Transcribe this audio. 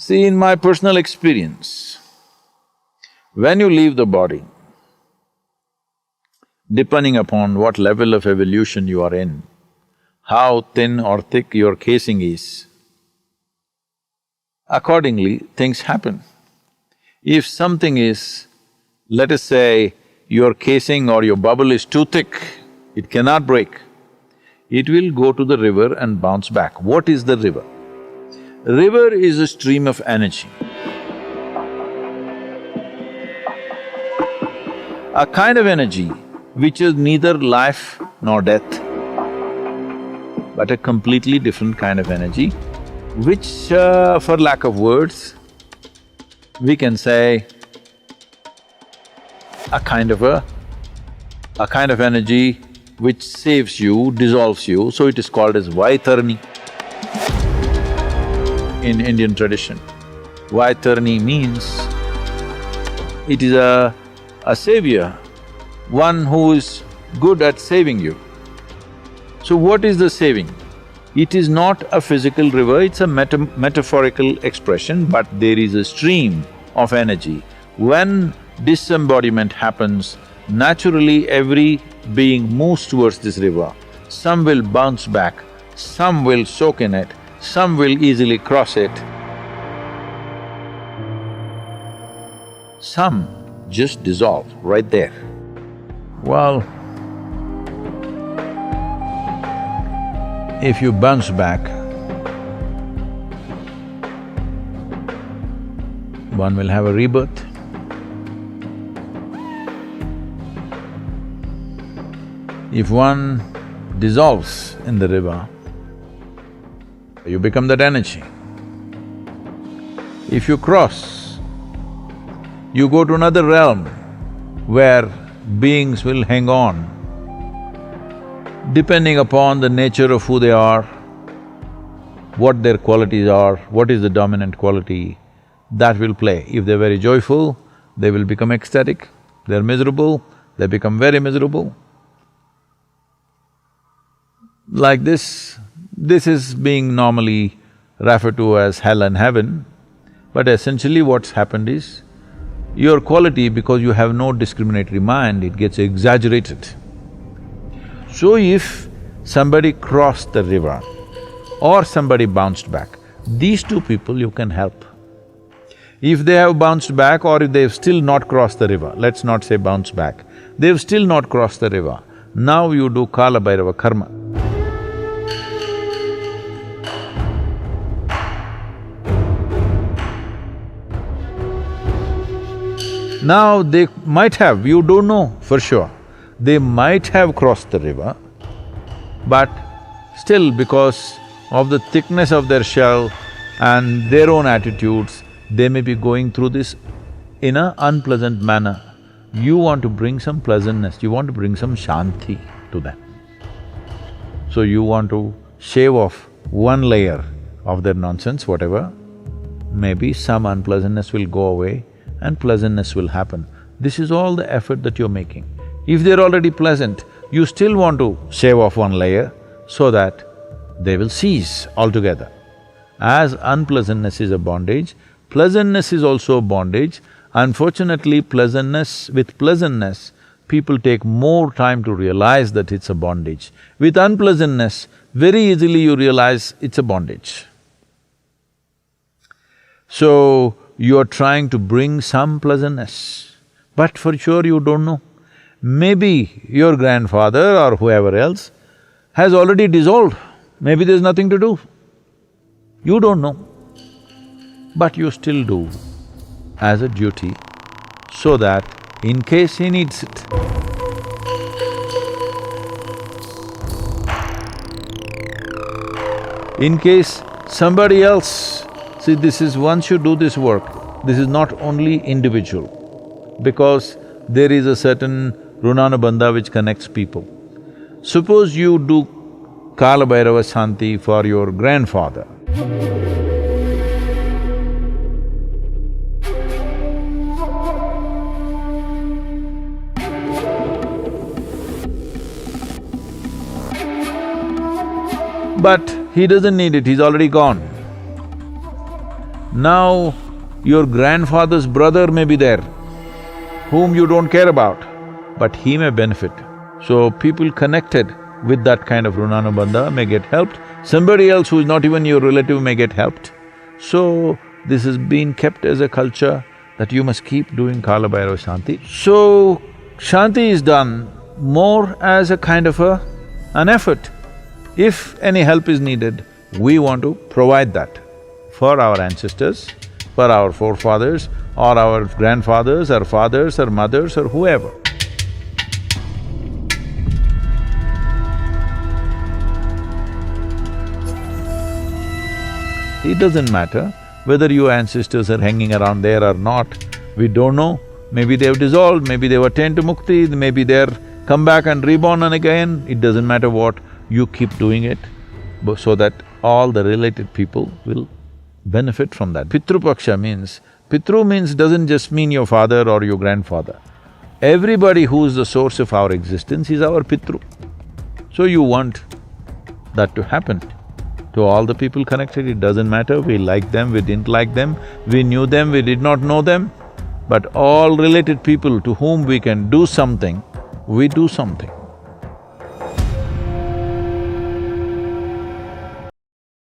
See, in my personal experience, when you leave the body, depending upon what level of evolution you are in, how thin or thick your casing is, accordingly things happen. If something is, let us say, your casing or your bubble is too thick, it cannot break, it will go to the river and bounce back. What is the river? River is a stream of energy. A kind of energy which is neither life nor death, but a completely different kind of energy, which, for lack of words, we can say a kind of energy which saves you, dissolves you, so it is called as Vaitarni in Indian tradition. Vaitarni means it is a savior, one who is good at saving you. So what is the saving? It is not a physical river, it's a metaphorical expression, but there is a stream of energy. When disembodiment happens, naturally every being moves towards this river. Some will bounce back, some will soak in it, some will easily cross it. Some just dissolve right there. Well, if you bounce back, one will have a rebirth. If one dissolves in the river, you become that energy. If you cross, you go to another realm where beings will hang on. Depending upon the nature of who they are, what their qualities are, what is the dominant quality, that will play. If they're very joyful, they will become ecstatic. They're miserable, they become very miserable. Like this is being normally referred to as hell and heaven, but essentially what's happened is, your quality, because you have no discriminatory mind, it gets exaggerated. So if somebody crossed the river or somebody bounced back, these two people you can help. If they have bounced back or if they've still not crossed the river, let's not say bounce back, they've still not crossed the river, now you do Kalabhairava Karma. Now they might have, you don't know for sure, they might have crossed the river, but still because of the thickness of their shell and their own attitudes, they may be going through this in an unpleasant manner. You want to bring some pleasantness, you want to bring some Shanti to them. So you want to shave off one layer of their nonsense, whatever, maybe some unpleasantness will go away and pleasantness will happen. This is all the effort that you're making. If they're already pleasant, you still want to shave off one layer so that they will cease altogether. As unpleasantness is a bondage, pleasantness is also a bondage. Unfortunately, with pleasantness, people take more time to realize that it's a bondage. With unpleasantness, very easily you realize it's a bondage. So, you're trying to bring some pleasantness, but for sure you don't know. Maybe your grandfather or whoever else has already dissolved, maybe there's nothing to do. You don't know, but you still do as a duty so that in case he needs it. In case somebody else… See, this is… once you do this work, this is not only individual, because there is a certain runanabandha which connects people. Suppose you do Kalabhairava Shanti for your grandfather. But he doesn't need it, he's already gone. Now, your grandfather's brother may be there, whom you don't care about, but he may benefit. So people connected with that kind of Runanubandha may get helped, somebody else who is not even your relative may get helped. So, this has been kept as a culture that you must keep doing Kalabhairava Shanti. So, Shanti is done more as a kind of an effort. If any help is needed, we want to provide that for our ancestors, for our forefathers, or our grandfathers, or fathers, or mothers, or whoever. It doesn't matter whether your ancestors are hanging around there or not, we don't know. Maybe they've dissolved, maybe they've attained to mukti, maybe they're come back and reborn and again, it doesn't matter what, you keep doing it so that all the related people will benefit from that. Pitrupaksha means… Pitru means doesn't just mean your father or your grandfather. Everybody who is the source of our existence is our Pitru. So you want that to happen to all the people connected. It doesn't matter, we like them, we didn't like them, we knew them, we did not know them, but all related people to whom we can do something, we do something.